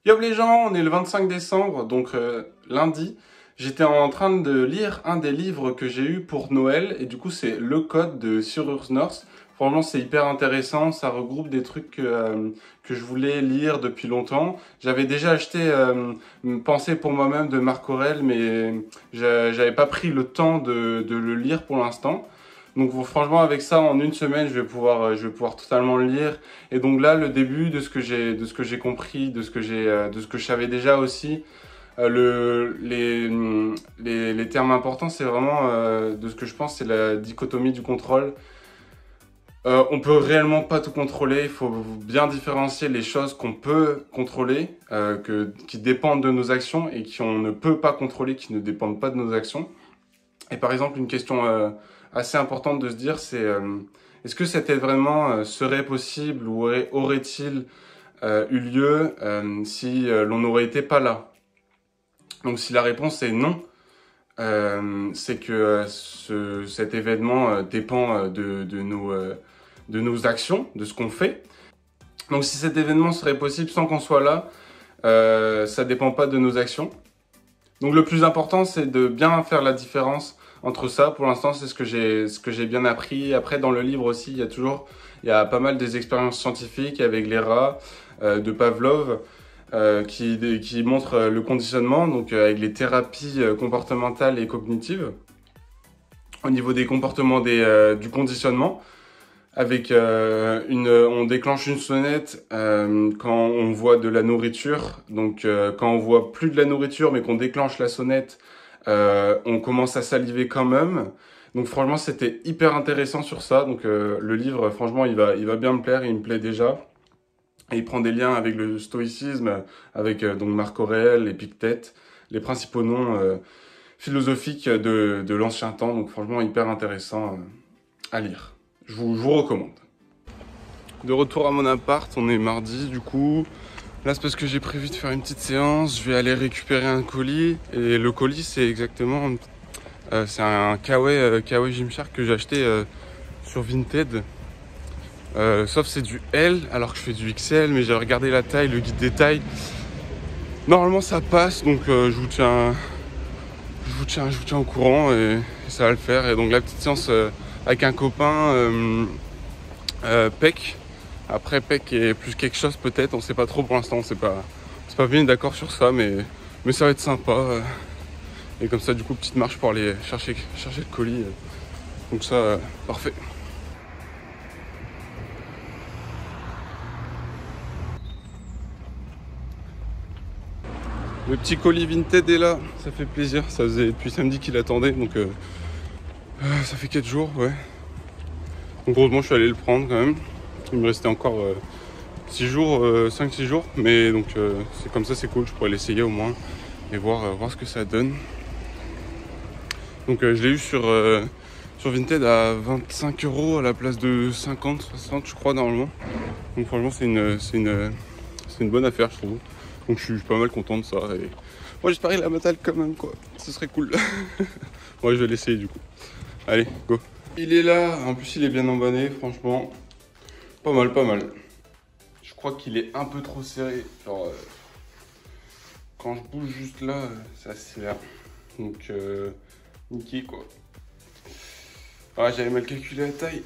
Yo les gens, on est le 25 décembre, donc lundi. J'étais en train de lire un des livres que j'ai eu pour Noël, et du coup c'est Le Code de Cyrus North. Franchement c'est hyper intéressant, ça regroupe des trucs que je voulais lire depuis longtemps. J'avais déjà acheté Penser pour moi-même de Marc Aurèle, mais j'avais pas pris le temps de le lire pour l'instant. Donc bon, franchement avec ça en une semaine je vais pouvoir totalement le lire. Et donc là le début de ce que j'ai compris, de ce que je savais déjà aussi, les termes importants c'est vraiment de ce que je pense c'est la dichotomie du contrôle. On peut réellement pas tout contrôler, il faut bien différencier les choses qu'on peut contrôler, qui dépendent de nos actions et qu'on ne peut pas contrôler, qui ne dépendent pas de nos actions. Et par exemple, une question assez importante de se dire, c'est est-ce que cet événement serait possible ou aurait-il eu lieu si l'on n'aurait été pas là? Donc si la réponse est non, c'est que cet événement dépend de nos actions, de ce qu'on fait. Donc si cet événement serait possible sans qu'on soit là, ça dépend pas de nos actions. Donc le plus important, c'est de bien faire la différence entre ça. Pour l'instant, c'est ce que j'ai bien appris. Après, dans le livre aussi, il y a pas mal des expériences scientifiques avec les rats de Pavlov qui montrent le conditionnement, donc avec les thérapies comportementales et cognitives au niveau des comportements du conditionnement. Avec on déclenche une sonnette quand on voit de la nourriture. Donc quand on voit plus de la nourriture mais qu'on déclenche la sonnette, on commence à saliver quand même. Donc franchement c'était hyper intéressant sur ça. Donc le livre franchement il va bien me plaire, il me plaît déjà. Et il prend des liens avec le stoïcisme, avec donc Marc Aurèle, Épictète, les principaux noms philosophiques de l'ancien temps. Donc franchement hyper intéressant à lire. Je vous recommande. De retour à mon appart, on est mardi du coup. Là c'est parce que j'ai prévu de faire une petite séance. Je vais aller récupérer un colis. Et le colis c'est exactement... c'est un Kawaii Gymshark que j'ai acheté sur Vinted. Sauf c'est du L alors que je fais du XL. Mais j'ai regardé la taille, le guide des tailles. Normalement ça passe donc je vous tiens au courant et ça va le faire. Et donc la petite séance... avec un copain PEC. Après PEC est plus quelque chose peut-être, on sait pas trop pour l'instant, on s'est pas bien d'accord sur ça, mais ça va être sympa. Et comme ça du coup petite marche pour aller chercher le colis. Donc ça parfait. Le petit colis Vinted est là, ça fait plaisir, ça faisait depuis samedi qu'il attendait, donc ça fait 4 jours, ouais. Donc heureusement je suis allé le prendre quand même. Il me restait encore 6 jours, 5-6 jours. Mais donc c'est comme ça, c'est cool, je pourrais l'essayer au moins et voir ce que ça donne. Donc je l'ai eu sur Vinted à 25 € à la place de 50, 60 je crois normalement. Donc franchement c'est une bonne affaire je trouve. Donc je suis pas mal content de ça. Et moi j'espère qu'il a ma taille quand même quoi. Ce serait cool. Moi je vais l'essayer du coup. Allez, go. Il est là, en plus il est bien emballé, franchement. Pas mal, pas mal. Je crois qu'il est un peu trop serré. Genre, quand je bouge juste là, ça serre. Donc, nickel quoi. Ah, j'avais mal calculé la taille.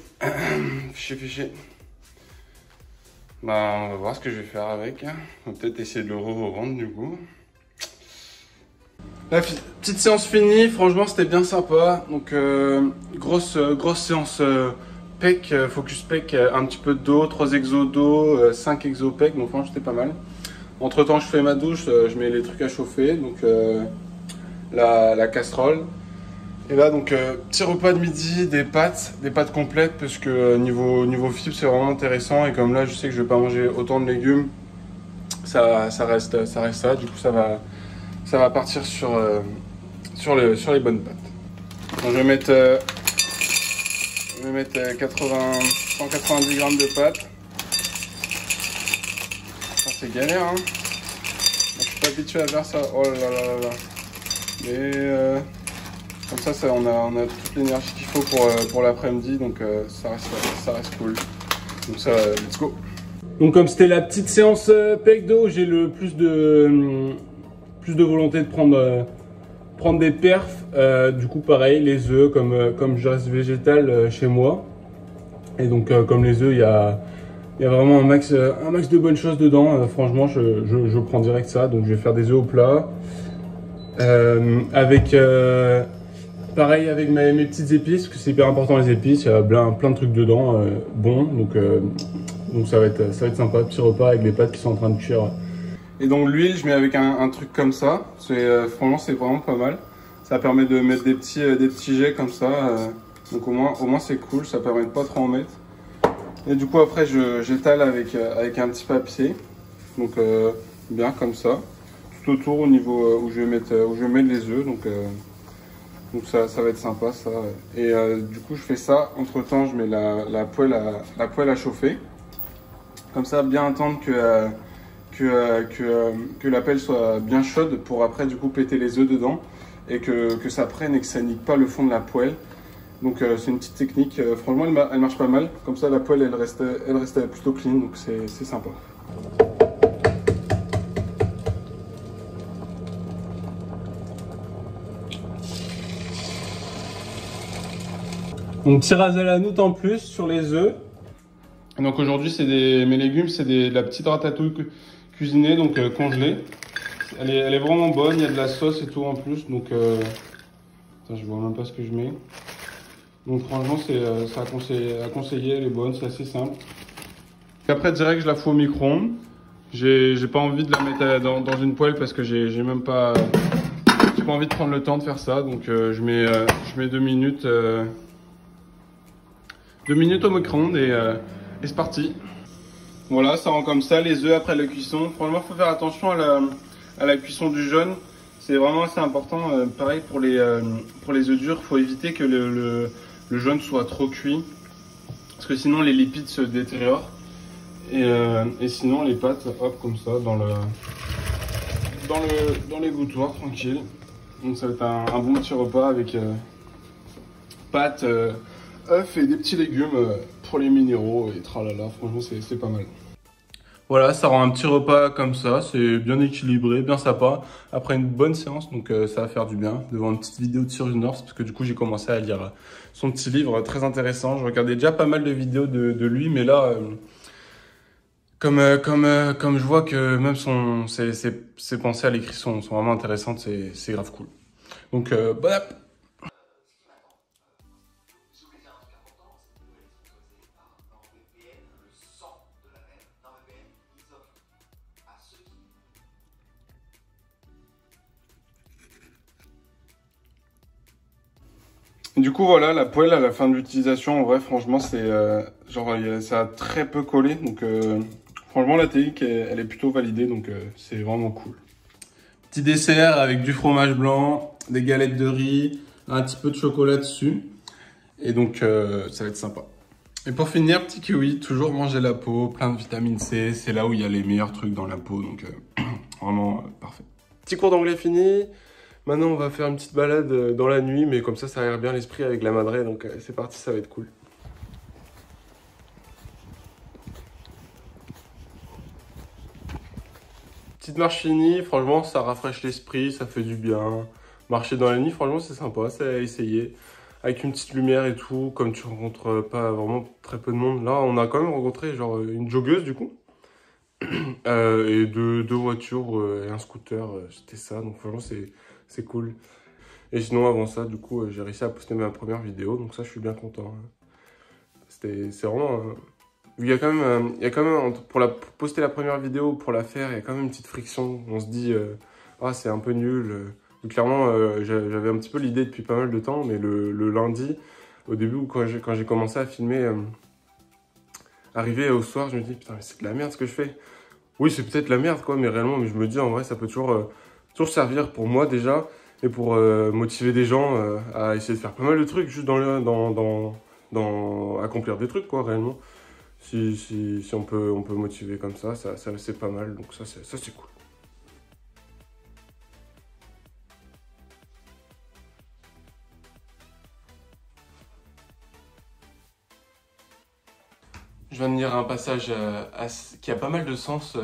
Fiché. Bah, on va voir ce que je vais faire avec. On va peut-être essayer de le revendre du coup. La petite séance finie, franchement c'était bien sympa. Donc grosse séance pec, focus pec, un petit peu de dos, 3 exos dos, 5 exos pec, donc franchement c'était pas mal. Entre temps je fais ma douche, je mets les trucs à chauffer, donc la casserole. Et là donc petit repas de midi, des pâtes complètes parce que niveau fibres c'est vraiment intéressant. Et comme là je sais que je vais pas manger autant de légumes, ça reste ça, du coup ça va partir sur les bonnes pâtes. Donc, je vais mettre 190 grammes de pâtes. C'est galère hein. Je suis pas habitué à faire ça. Oh là là là. Mais comme ça on a toute l'énergie qu'il faut pour l'après-midi. Donc ça reste cool. Donc ça, let's go. Donc comme c'était la petite séance pec dos, j'ai le plus de volonté de prendre des perfs. Du coup pareil, les œufs, comme je reste végétal chez moi. Et donc comme les œufs, il y a vraiment un max de bonnes choses dedans. Franchement, je prends direct ça. Donc je vais faire des œufs au plat. Avec pareil avec mes petites épices, parce que c'est hyper important les épices. Il y a plein de trucs dedans, bon. Donc ça va être sympa, petit repas avec les pâtes qui sont en train de cuire. Et donc l'huile, je mets avec un truc comme ça. Franchement, c'est vraiment pas mal. Ça permet de mettre des petits jets comme ça. Donc au moins c'est cool, ça permet de pas trop en mettre. Et du coup après j'étale avec un petit papier. Donc bien comme ça. Tout autour au niveau où je vais mettre les œufs. Donc ça va être sympa ça. Et du coup je fais ça. Entre temps je mets la poêle à chauffer. Comme ça bien attendre que la pelle soit bien chaude pour après du coup péter les œufs dedans. Et que ça prenne et que ça nique pas le fond de la poêle. Donc c'est une petite technique, franchement elle marche pas mal. Comme ça la poêle elle reste plutôt clean, donc c'est sympa. Donc petit ras à la noute en plus sur les œufs. Donc aujourd'hui mes légumes c'est de la petite ratatouille cuisinée, donc congelée. Elle est vraiment bonne, il y a de la sauce et tout en plus, donc attends, je vois même pas ce que je mets. Donc franchement c'est à conseiller, elle est bonne, c'est assez simple. Et après direct je la fous au micro-ondes. J'ai pas envie de la mettre dans une poêle parce que j'ai pas envie de prendre le temps de faire ça, donc je mets 2 minutes. 2 minutes au micro-ondes et c'est parti. Voilà, ça rend comme ça les œufs après la cuisson. Franchement, il faut faire attention à la cuisson du jaune. C'est vraiment assez important. Pareil pour les œufs durs, il faut éviter que le jaune soit trop cuit. Parce que sinon les lipides se détériorent. Et sinon les pâtes, hop, comme ça, dans l'égouttoir, tranquille. Donc ça va être un bon petit repas avec pâtes, œufs et des petits légumes pour les minéraux et tralala, franchement c'est pas mal. Voilà, ça rend un petit repas comme ça, c'est bien équilibré, bien sympa, après une bonne séance, donc ça va faire du bien devant une petite vidéo de Cyrus North, parce que du coup j'ai commencé à lire son petit livre très intéressant. Je regardais déjà pas mal de vidéos de lui, mais là, comme je vois que même ses pensées à l'écrit sont vraiment intéressantes, c'est grave cool. Donc bon app. Du coup voilà, la poêle à la fin de l'utilisation, en vrai franchement c'est ça a très peu collé, donc franchement la technique elle est plutôt validée, donc c'est vraiment cool. Petit dessert avec du fromage blanc, des galettes de riz, un petit peu de chocolat dessus, et donc ça va être sympa. Et pour finir, petit kiwi, toujours manger la peau, plein de vitamine C, c'est là où il y a les meilleurs trucs dans la peau, donc vraiment parfait. Petit cours d'anglais fini. Maintenant, on va faire une petite balade dans la nuit, mais comme ça aère bien l'esprit avec la madré, donc c'est parti, ça va être cool. Petite marche finie, franchement, ça rafraîchit l'esprit, ça fait du bien. Marcher dans la nuit, franchement, c'est sympa, c'est à essayer. Avec une petite lumière et tout, comme tu rencontres pas vraiment très peu de monde. Là, on a quand même rencontré genre une joggeuse, du coup. Et deux voitures et un scooter, c'était ça, donc franchement, c'est cool. Et sinon, avant ça, du coup, j'ai réussi à poster ma première vidéo, donc ça, je suis bien content. C'est vraiment... il y a quand même, pour poster la première vidéo, pour la faire, il y a quand même une petite friction. On se dit, ah, c'est un peu nul. Clairement, j'avais un petit peu l'idée depuis pas mal de temps, mais le lundi, au début, quand j'ai commencé à filmer, arrivé au soir, je me dis, putain, mais c'est de la merde ce que je fais. Oui, c'est peut-être la merde, quoi, mais réellement, mais je me dis, en vrai, ça peut toujours servir pour moi déjà, et pour motiver des gens à essayer de faire pas mal de trucs, juste dans accomplir des trucs, quoi, réellement. Si on peut motiver comme ça c'est pas mal, donc ça c'est cool. Je viens de lire un passage qui a pas mal de sens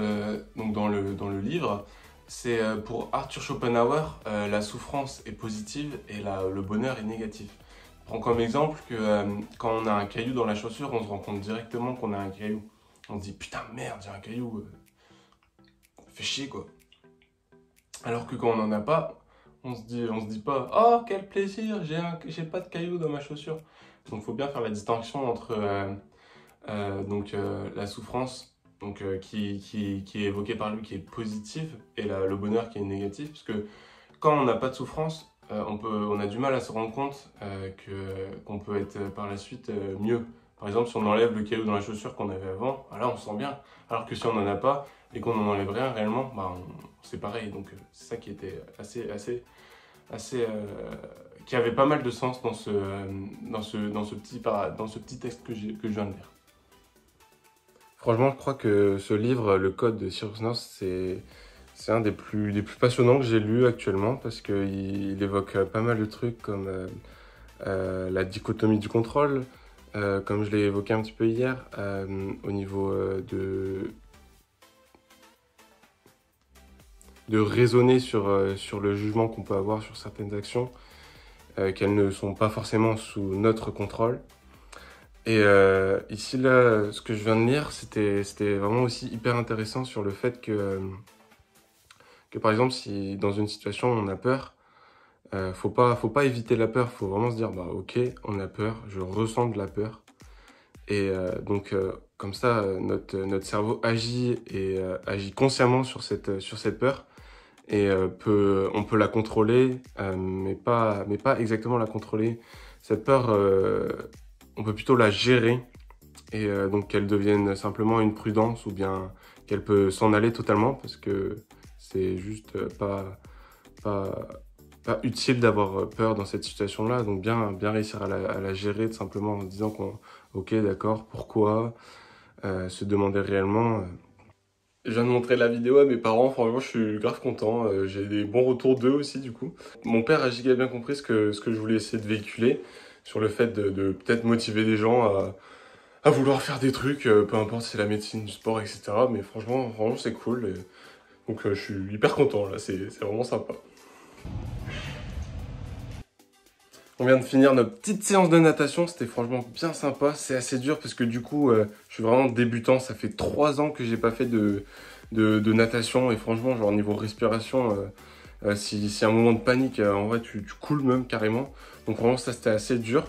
donc dans le livre. C'est pour Arthur Schopenhauer, la souffrance est positive et le bonheur est négatif. Je prends comme exemple que quand on a un caillou dans la chaussure, on se rend compte directement qu'on a un caillou. On se dit putain merde, j'ai un caillou, fait chier quoi. Alors que quand on n'en a pas, on se dit pas oh quel plaisir, j'ai pas de caillou dans ma chaussure. Donc il faut bien faire la distinction entre la souffrance qui est évoquée par lui qui est positive et le bonheur qui est négatif, parce que quand on n'a pas de souffrance, on a du mal à se rendre compte qu'on peut être par la suite mieux. Par exemple, si on enlève le caillou dans la chaussure qu'on avait avant, là on se sent bien. Alors que si on n'en a pas et qu'on n'en enlève rien réellement, c'est pareil. Donc c'est ça qui était qui avait pas mal de sens dans ce petit texte que je viens de lire. Franchement, je crois que ce livre, Le Code de Cyrus North, c'est un des plus passionnants que j'ai lu actuellement parce qu'il évoque pas mal de trucs comme la dichotomie du contrôle, comme je l'ai évoqué un petit peu hier, au niveau de raisonner sur le jugement qu'on peut avoir sur certaines actions, qu'elles ne sont pas forcément sous notre contrôle. Et ici, là, ce que je viens de lire, c'était vraiment aussi hyper intéressant sur le fait que par exemple, si dans une situation on a peur, faut pas éviter la peur, faut vraiment se dire, bah ok, on a peur, je ressens de la peur. Et comme ça, notre cerveau agit et agit consciemment sur cette peur. Et on peut la contrôler, mais pas exactement la contrôler. Cette peur, on peut plutôt la gérer et donc qu'elle devienne simplement une prudence ou bien qu'elle peut s'en aller totalement parce que c'est juste pas utile d'avoir peur dans cette situation-là. Donc bien réussir à la gérer simplement en disant ok d'accord, pourquoi, se demander réellement. Je viens de montrer la vidéo à mes parents, franchement je suis grave content, j'ai des bons retours d'eux aussi du coup. Mon père a giga bien compris ce que je voulais essayer de véhiculer sur le fait de peut-être motiver des gens à vouloir faire des trucs, peu importe si c'est la médecine, du sport, etc. Mais franchement c'est cool, donc je suis hyper content là, c'est vraiment sympa. On vient de finir notre petite séance de natation, c'était franchement bien sympa. C'est assez dur parce que du coup, je suis vraiment débutant. Ça fait 3 ans que j'ai pas fait de natation et franchement, genre niveau respiration, si un moment de panique, en vrai, tu coules même carrément. Donc vraiment, ça c'était assez dur.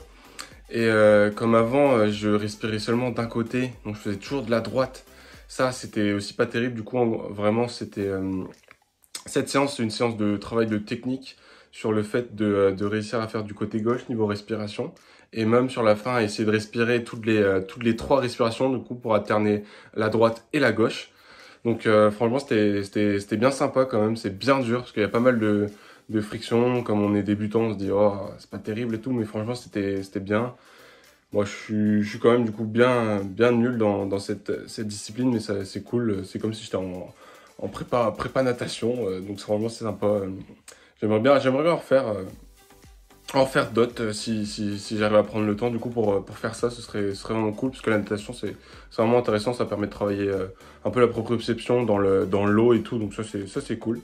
Et comme avant, je respirais seulement d'un côté, donc je faisais toujours de la droite. Ça, c'était aussi pas terrible. Du coup, vraiment, c'était cette séance, c'est une séance de travail de technique sur le fait de réussir à faire du côté gauche niveau respiration et même sur la fin à essayer de respirer toutes les 3 respirations du coup pour alterner la droite et la gauche. Donc franchement c'était bien sympa quand même, c'est bien dur parce qu'il y a pas mal de friction, comme on est débutant on se dit oh c'est pas terrible et tout, mais franchement c'était bien. Moi je suis quand même du coup bien nul dans cette discipline, mais c'est cool, c'est comme si j'étais en prépa natation, donc franchement c'est sympa. J'aimerais bien en faire d'autres si j'arrive à prendre le temps du coup pour faire ça, ce serait vraiment cool parce que la natation c'est vraiment intéressant, ça permet de travailler un peu la proprioception dans l'eau et tout, donc ça c'est cool.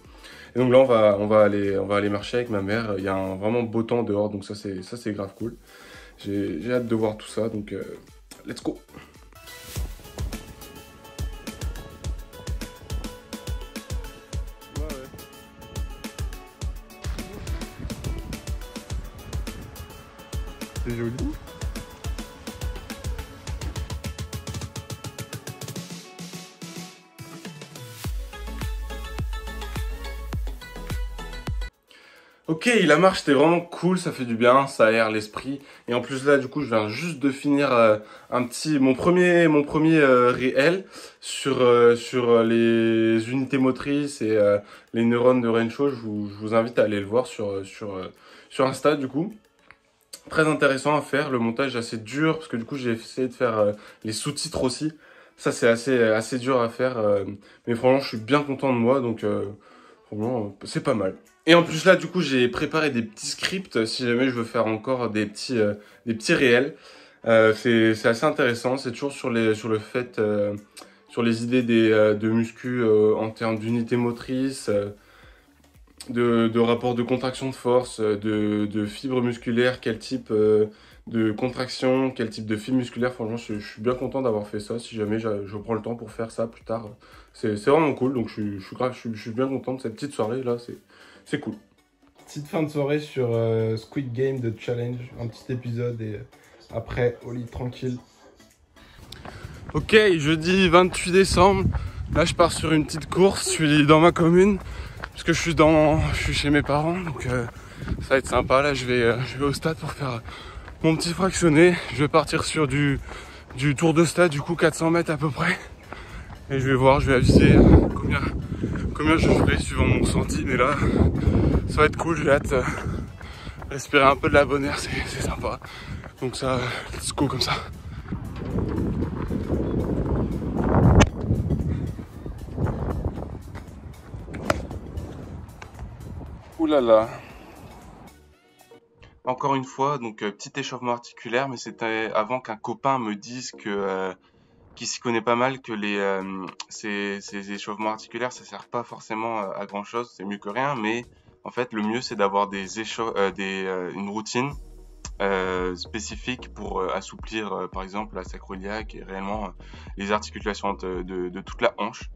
Et donc là on va aller marcher avec ma mère, il y a un vraiment beau temps dehors, donc ça c'est grave cool. J'ai hâte de voir tout ça, donc let's go. C'est joli. Ok, la marche c'était vraiment cool, ça fait du bien, ça aère l'esprit. Et en plus là, du coup, je viens juste de finir mon premier réel sur les unités motrices et les neurones de Renshaw. Je vous invite à aller le voir sur Insta du coup. Très intéressant à faire, le montage est assez dur parce que du coup j'ai essayé de faire les sous-titres aussi. Ça c'est assez dur à faire, mais franchement je suis bien content de moi, donc franchement c'est pas mal. Et en plus là du coup j'ai préparé des petits scripts si jamais je veux faire encore des petits réels. C'est assez intéressant, c'est toujours sur le fait, sur les idées de muscu en termes d'unité motrice, de rapport de contraction de force, de fibres musculaires, quel type de contraction, quel type de fibre musculaire. Franchement, je suis bien content d'avoir fait ça. Si jamais je prends le temps pour faire ça plus tard, c'est vraiment cool. Donc je suis bien content de cette petite soirée là, c'est cool. Petite fin de soirée sur Squid Game de Challenge, un petit épisode et après au lit tranquille. Ok, jeudi 28 décembre, là je pars sur une petite course, je suis dans ma commune, parce que je suis chez mes parents, donc ça va être sympa. Là je vais au stade pour faire mon petit fractionné. Je vais partir sur du tour de stade, du coup 400 mètres à peu près. Et je vais voir, je vais aviser combien je ferai suivant mon ressenti. Mais là, ça va être cool, j'ai hâte de respirer un peu de la bonne air, c'est sympa. Donc ça, let's go comme ça. Ouh là là. Encore une fois, donc petit échauffement articulaire, mais c'était avant qu'un copain me dise qui s'y connaît pas mal, que ces échauffements articulaires, ça sert pas forcément à grand chose, c'est mieux que rien, mais en fait le mieux c'est d'avoir une routine spécifique pour assouplir par exemple la sacro-iliaque et réellement les articulations de toute la hanche.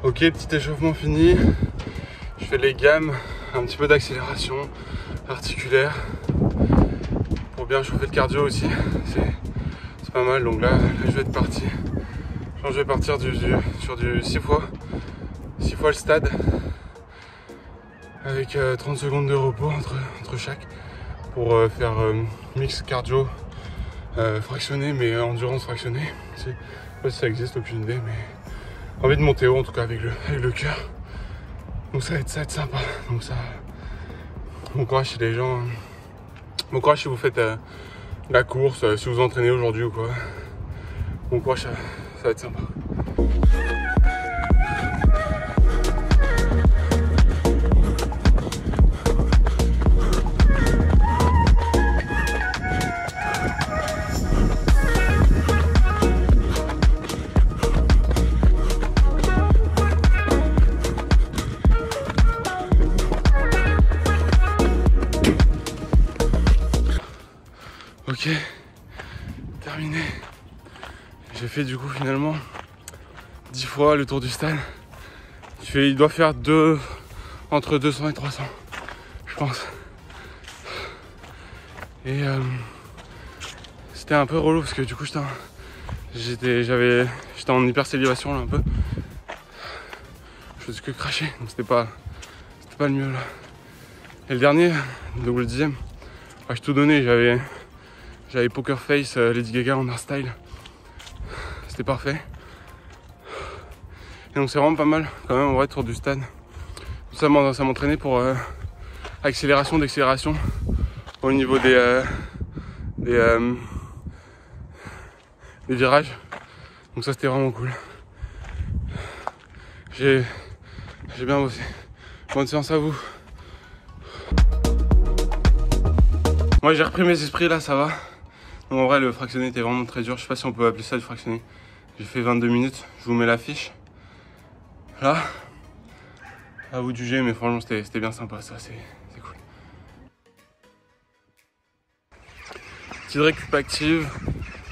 Ok, petit échauffement fini. Je fais les gammes, un petit peu d'accélération articulaire pour bien chauffer le cardio aussi. C'est pas mal. Donc là, je vais être parti. Je vais partir sur du 6 fois le stade avec 30 secondes de repos entre chaque pour faire mix cardio fractionné, mais endurance fractionnée. Je sais pas si ça existe, aucune idée, mais envie de monter haut en tout cas avec le cœur. Donc ça va être sympa. Donc ça, bon courage si les gens, bon courage si vous faites la course, si vous entraînez aujourd'hui ou quoi. Bon courage, ça va être sympa. Ok, terminé. J'ai fait du coup finalement 10 fois le tour du stade. Il doit faire entre 200 et 300, je pense. Et c'était un peu relou parce que du coup j'étais en hypersalivation là un peu. Je faisais que cracher, donc c'était pas le mieux là. Et le dernier, donc le 10e, j'ai tout donné, j'avais Poker Face, Lady Gaga en hardstyle. C'était parfait. Et donc c'est vraiment pas mal quand même en vrai tour du stade. Ça m'entraînait pour accélération, décélération au niveau des virages. Donc ça c'était vraiment cool. J'ai bien bossé. Bonne séance à vous. Moi j'ai repris mes esprits là, ça va. Donc, en vrai le fractionné était vraiment très dur. Je sais pas si on peut appeler ça du fractionné. J'ai fait 22 minutes. Je vous mets l'affiche. Là. À vous de juger, mais franchement c'était bien sympa, ça c'est cool. Petite récup active,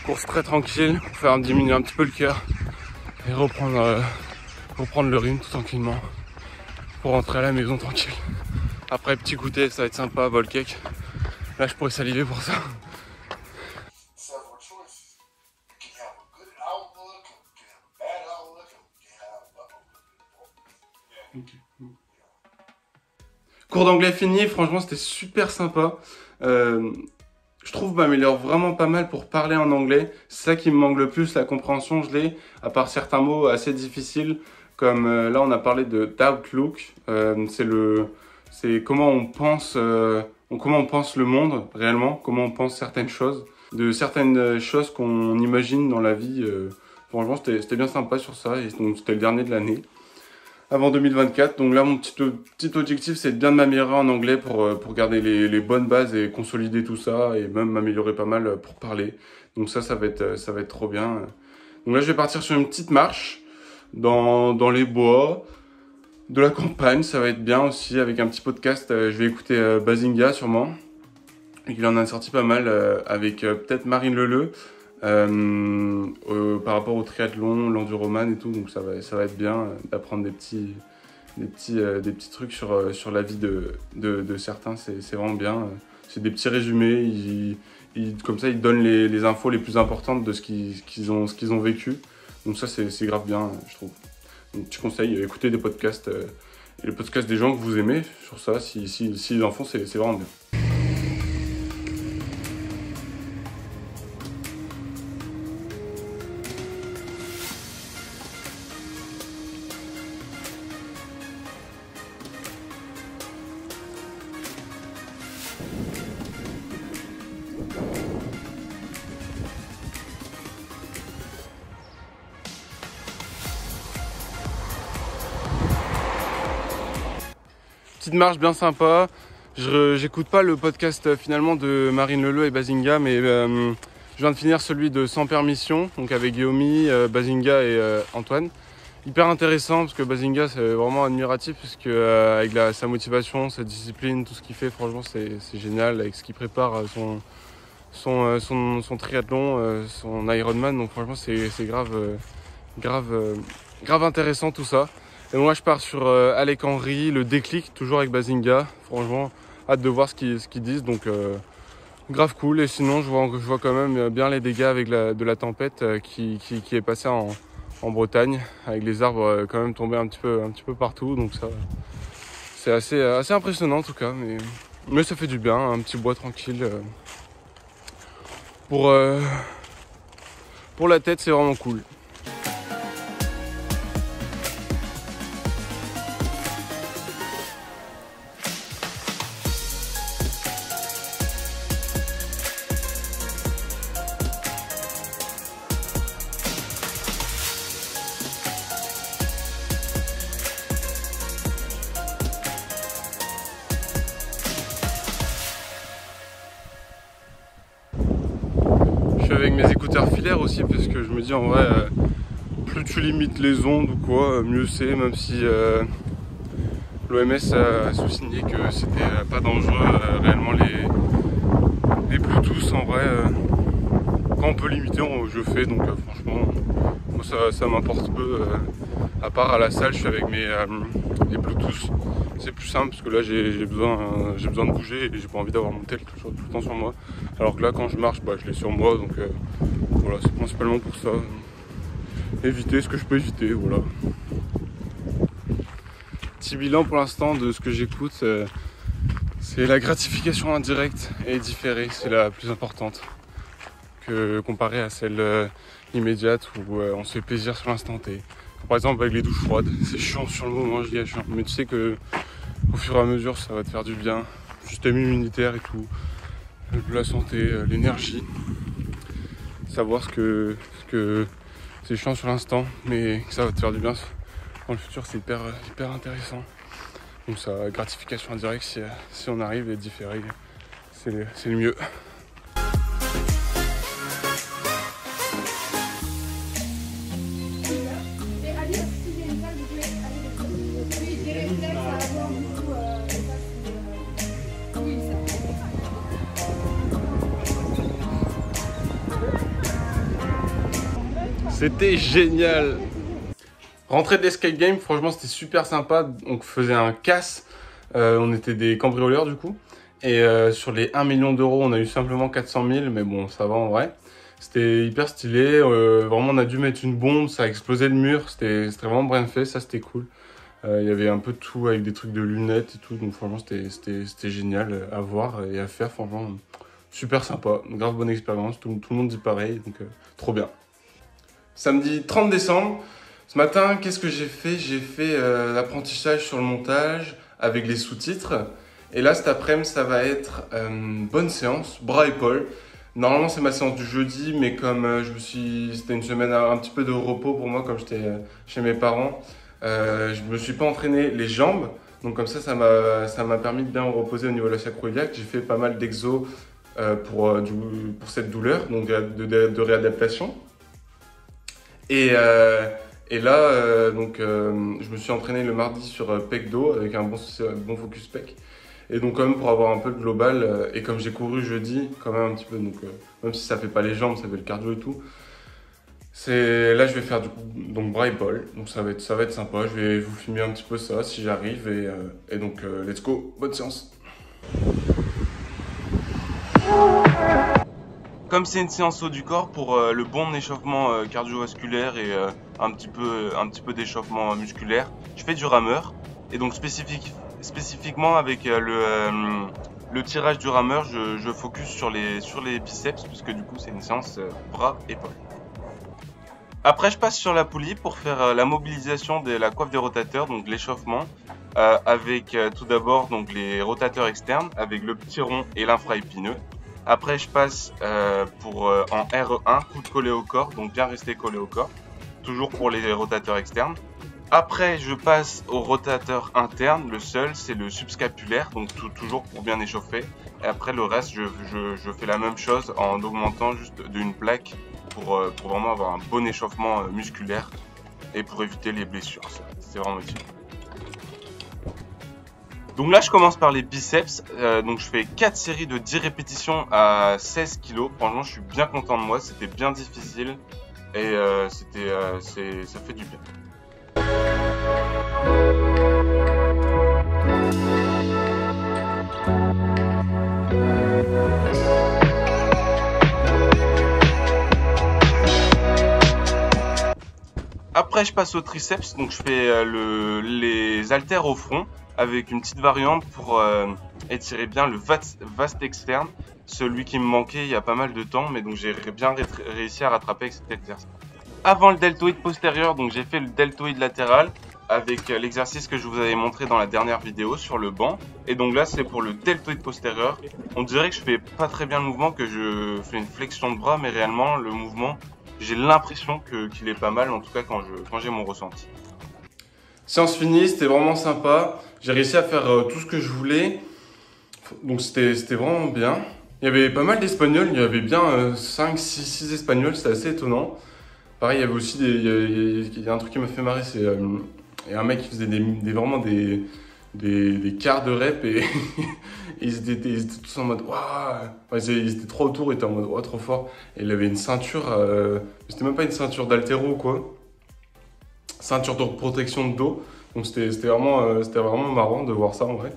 course très tranquille pour faire diminuer un petit peu le cœur et reprendre le rythme tout tranquillement pour rentrer à la maison tranquille. Après petit goûter, ça va être sympa, vol cake. Là je pourrais saliver pour ça. Cours d'anglais fini, franchement c'était super sympa. Je trouve que m'améliore vraiment pas mal pour parler en anglais. C'est ça qui me manque le plus, la compréhension je l'ai, à part certains mots assez difficiles, comme là on a parlé de outlook, c'est comment on pense le monde réellement, comment on pense certaines choses. de certaines choses qu'on imagine dans la vie. Franchement, c'était bien sympa sur ça, et donc c'était le dernier de l'année, avant 2024. Donc là, mon petit objectif, c'est de bien m'améliorer en anglais pour garder les bonnes bases et consolider tout ça, et même m'améliorer pas mal pour parler. Donc ça va être trop bien. Donc là, je vais partir sur une petite marche dans les bois de la campagne. Ça va être bien aussi, avec un petit podcast. Je vais écouter Bazinga sûrement. Il en a sorti pas mal avec peut-être Marine Leleu par rapport au triathlon, l'enduroman et tout. Donc ça va être bien d'apprendre des petits trucs sur la vie de certains. C'est vraiment bien. C'est des petits résumés. Comme ça, ils donnent les infos les plus importantes de ce qu'ils ont vécu. Donc ça, c'est grave bien, je trouve. Donc petit conseil, écoutez des podcasts, et les podcasts des gens que vous aimez sur ça. Si ils en font, c'est vraiment bien. Petite marche bien sympa. J'écoute pas le podcast finalement de Marine Leleu et Bazinga, mais je viens de finir celui de Sans Permission, donc avec Guillaume, Bazinga et Antoine. Hyper intéressant, parce que Bazinga, c'est vraiment admiratif, parce que avec sa motivation, sa discipline, tout ce qu'il fait, franchement c'est génial, avec ce qu'il prépare son triathlon, son Ironman. Donc franchement c'est grave intéressant tout ça. Et moi je pars sur Alec Henry, le déclic, toujours avec Bazinga. Franchement, hâte de voir ce qu'ils disent, donc grave cool. Et sinon je vois quand même bien les dégâts avec de la tempête qui est passée en Bretagne, avec les arbres quand même tombés un petit peu partout. Donc ça, c'est assez impressionnant en tout cas, mais ça fait du bien, un petit bois tranquille. Pour la tête, c'est vraiment cool. Je suis avec mes écouteurs filaires aussi, parce que je me dis en vrai, plus tu limites les ondes ou quoi, mieux c'est, même si l'OMS a souligné que c'était pas dangereux réellement les Bluetooth. En vrai, quand on peut limiter, je fais, donc franchement moi ça m'importe peu, à part à la salle je suis avec les Bluetooth. C'est plus simple parce que là j'ai besoin de bouger et j'ai pas envie d'avoir mon tel tout le temps sur moi, alors que là quand je marche je l'ai sur moi, donc voilà, c'est principalement pour ça, éviter ce que je peux éviter, voilà. Petit bilan pour l'instant de ce que j'écoute, c'est la gratification indirecte et différée, c'est la plus importante, comparée à celle immédiate où on se fait plaisir sur l'instant T. Par exemple avec les douches froides, c'est chiant sur le moment, je dis chiant, mais tu sais que au fur et à mesure ça va te faire du bien, système immunitaire et tout, la santé, l'énergie, savoir ce que c'est chiant sur l'instant, mais que ça va te faire du bien dans le futur, c'est hyper intéressant. Donc ça, gratification indirecte, si on arrive, et différé, c'est le mieux. C'était génial. Rentrée de l'escape game, franchement c'était super sympa. On faisait un casse, on était des cambrioleurs du coup. Et sur les 1 million d'euros, on a eu simplement 400 000, mais bon, ça va en vrai. C'était hyper stylé, vraiment on a dû mettre une bombe, ça a explosé le mur, c'était vraiment bien fait, ça c'était cool. Il y avait un peu de tout avec des trucs de lunettes et tout, donc franchement c'était génial à voir et à faire, franchement super sympa, une grave bonne expérience, tout le monde dit pareil, donc trop bien. Samedi 30 décembre, ce matin, qu'est-ce que j'ai fait? J'ai fait l'apprentissage sur le montage avec les sous-titres. Et là, cet après-midi, ça va être bonne séance, bras-épaules. Normalement, c'est ma séance du jeudi, mais comme c'était une semaine un petit peu de repos pour moi, comme j'étais chez mes parents, je me suis pas entraîné les jambes. Donc comme ça m'a permis de bien me reposer au niveau de la sacro-iliaque. J'ai fait pas mal d'exos pour cette douleur, donc de réadaptation. Et, et là, je me suis entraîné le mardi sur pec dos avec un bon focus pec. Et donc quand même pour avoir un peu de global, et comme j'ai couru jeudi, quand même un petit peu, donc même si ça fait pas les jambes, ça fait le cardio et tout. Là je vais faire du coup, donc bras épaules, donc ça va être sympa, je vais vous filmer un petit peu ça si j'arrive, et donc let's go, bonne séance. Comme c'est une séance haut du corps, pour le bon échauffement cardiovasculaire et un petit peu d'échauffement musculaire, je fais du rameur. Et donc spécifiquement avec le tirage du rameur, je focus sur les biceps, puisque du coup c'est une séance bras-épaules. Après je passe sur la poulie pour faire la mobilisation de la coiffe des rotateurs, donc l'échauffement, avec tout d'abord donc les rotateurs externes, avec le petit rond et l'infraépineux. Après, je passe en RE1, coup de collé au corps, donc bien rester collé au corps, toujours pour les rotateurs externes. Après, je passe au rotateur interne, le seul, c'est le subscapulaire, donc toujours pour bien échauffer. Et après, le reste, je fais la même chose en augmentant juste d'une plaque pour vraiment avoir un bon échauffement musculaire et pour éviter les blessures. C'est vraiment utile. Donc là, je commence par les biceps. Donc je fais 4 séries de 10 répétitions à 16 kg. Franchement, je suis bien content de moi. C'était bien difficile et ça fait du bien. Après, je passe au triceps. Donc je fais les haltères au front, avec une petite variante pour étirer bien le vaste externe, celui qui me manquait il y a pas mal de temps, mais donc j'ai bien réussi à rattraper avec cet exercice. Avant le deltoïde postérieur, donc j'ai fait le deltoïde latéral avec l'exercice que je vous avais montré dans la dernière vidéo sur le banc. Et donc là c'est pour le deltoïde postérieur. On dirait que je fais pas très bien le mouvement, que je fais une flexion de bras, mais réellement le mouvement, j'ai l'impression qu'il est pas mal, en tout cas quand j'ai mon ressenti. Séance finie, c'était vraiment sympa. J'ai réussi à faire tout ce que je voulais. Donc c'était vraiment bien. Il y avait pas mal d'Espagnols. Il y avait bien 5, 6 Espagnols. C'était assez étonnant. Pareil, il y avait aussi il y a un truc qui m'a fait marrer. C'est il y a un mec qui faisait vraiment des quarts de rep et ils étaient tous en mode waouh. Enfin, ils étaient trois autour, ils étaient en mode waouh, trop fort. Et il avait une ceinture. C'était même pas une ceinture d'haltéro quoi. Ceinture de protection de dos, donc c'était vraiment marrant de voir ça en vrai.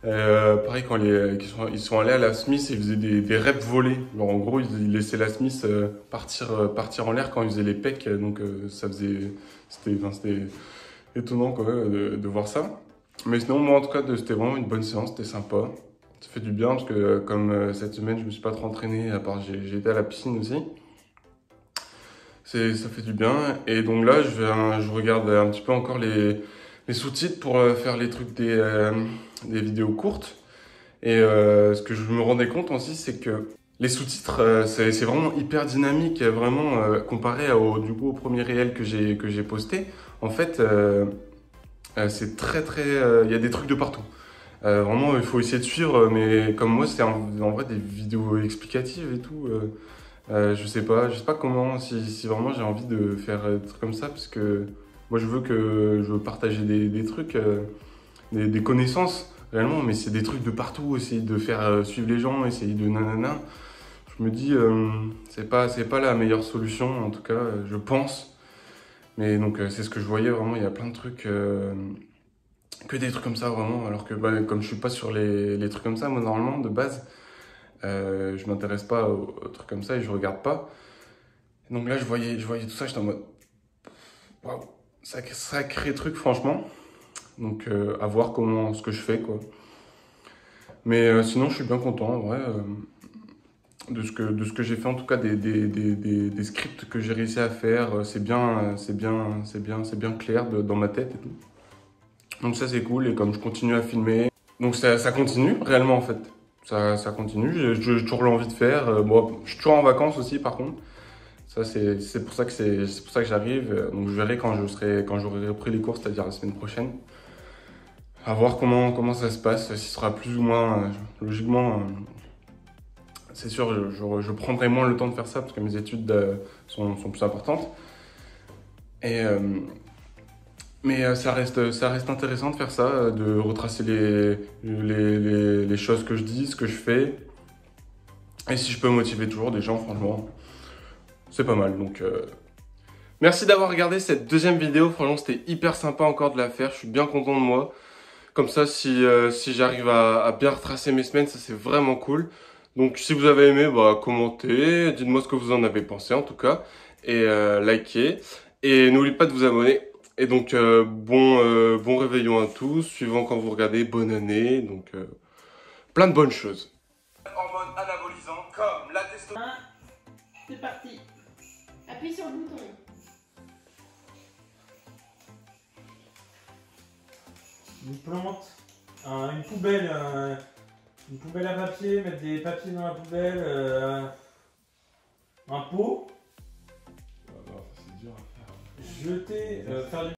Pareil quand ils sont allés à la Smith, ils faisaient des reps volés. Alors, en gros ils laissaient la Smith partir en l'air quand ils faisaient les pecs, donc c'était étonnant quoi, de voir ça. Mais sinon moi en tout cas c'était vraiment une bonne séance, c'était sympa. Ça fait du bien parce que comme cette semaine je me suis pas trop entraîné, à part j'ai été à la piscine aussi. Ça fait du bien. Et donc là, je regarde un petit peu encore les sous-titres pour faire les trucs des vidéos courtes. Et ce que je me rendais compte aussi, c'est que les sous-titres, c'est vraiment hyper dynamique, vraiment comparé au premier réel que j'ai posté. En fait, c'est il y a des trucs de partout. Vraiment, il faut essayer de suivre, mais comme moi, c'est en vrai des vidéos explicatives et tout. Je sais pas comment, si vraiment j'ai envie de faire des trucs comme ça, parce que moi je veux partager des trucs, des connaissances réellement, mais c'est des trucs de partout, essayer de faire suivre les gens, essayer de nanana. Je me dis, c'est pas la meilleure solution, en tout cas, je pense. Mais donc c'est ce que je voyais vraiment, il y a plein de trucs, que des trucs comme ça vraiment, alors que comme je suis pas sur les trucs comme ça, moi normalement, de base. Je m'intéresse pas aux trucs comme ça et je regarde pas. Et donc là, je voyais tout ça, j'étais en mode waouh, sacré truc, franchement. Donc, à voir ce que je fais, quoi. Mais sinon, je suis bien content, en vrai, de ce que j'ai fait, en tout cas, des scripts que j'ai réussi à faire. C'est bien clair dans ma tête et tout. Donc, ça, c'est cool. Et comme je continue à filmer, donc ça continue réellement, en fait. ça continue. J'ai toujours l'envie de faire. Bon, je suis toujours en vacances aussi, par contre. Ça, c'est pour ça que j'arrive. Donc, je verrai quand j'aurai repris les cours, c'est-à-dire la semaine prochaine. À voir comment ça se passe. Si ce sera plus ou moins, logiquement, c'est sûr, je prendrai moins le temps de faire ça parce que mes études sont plus importantes. Mais ça reste intéressant de faire ça, de retracer les choses que je dis, ce que je fais. Et si je peux motiver toujours des gens, franchement, c'est pas mal. Donc, merci d'avoir regardé cette deuxième vidéo. Franchement, c'était hyper sympa encore de la faire. Je suis bien content de moi. Comme ça, si j'arrive à bien retracer mes semaines, ça c'est vraiment cool. Donc, si vous avez aimé, bah, commentez, dites-moi ce que vous en avez pensé en tout cas. Et likez. Et n'oubliez pas de vous abonner. Et donc, bon réveillon à tous. Suivant quand vous regardez, bonne année. Donc, plein de bonnes choses. Hormones anabolisants comme la testostérone. C'est parti. Appuie sur le bouton. Une plante, une poubelle à papier, mettre des papiers dans la poubelle, un pot, Ah non, c'est dur à faire. jeter, faire du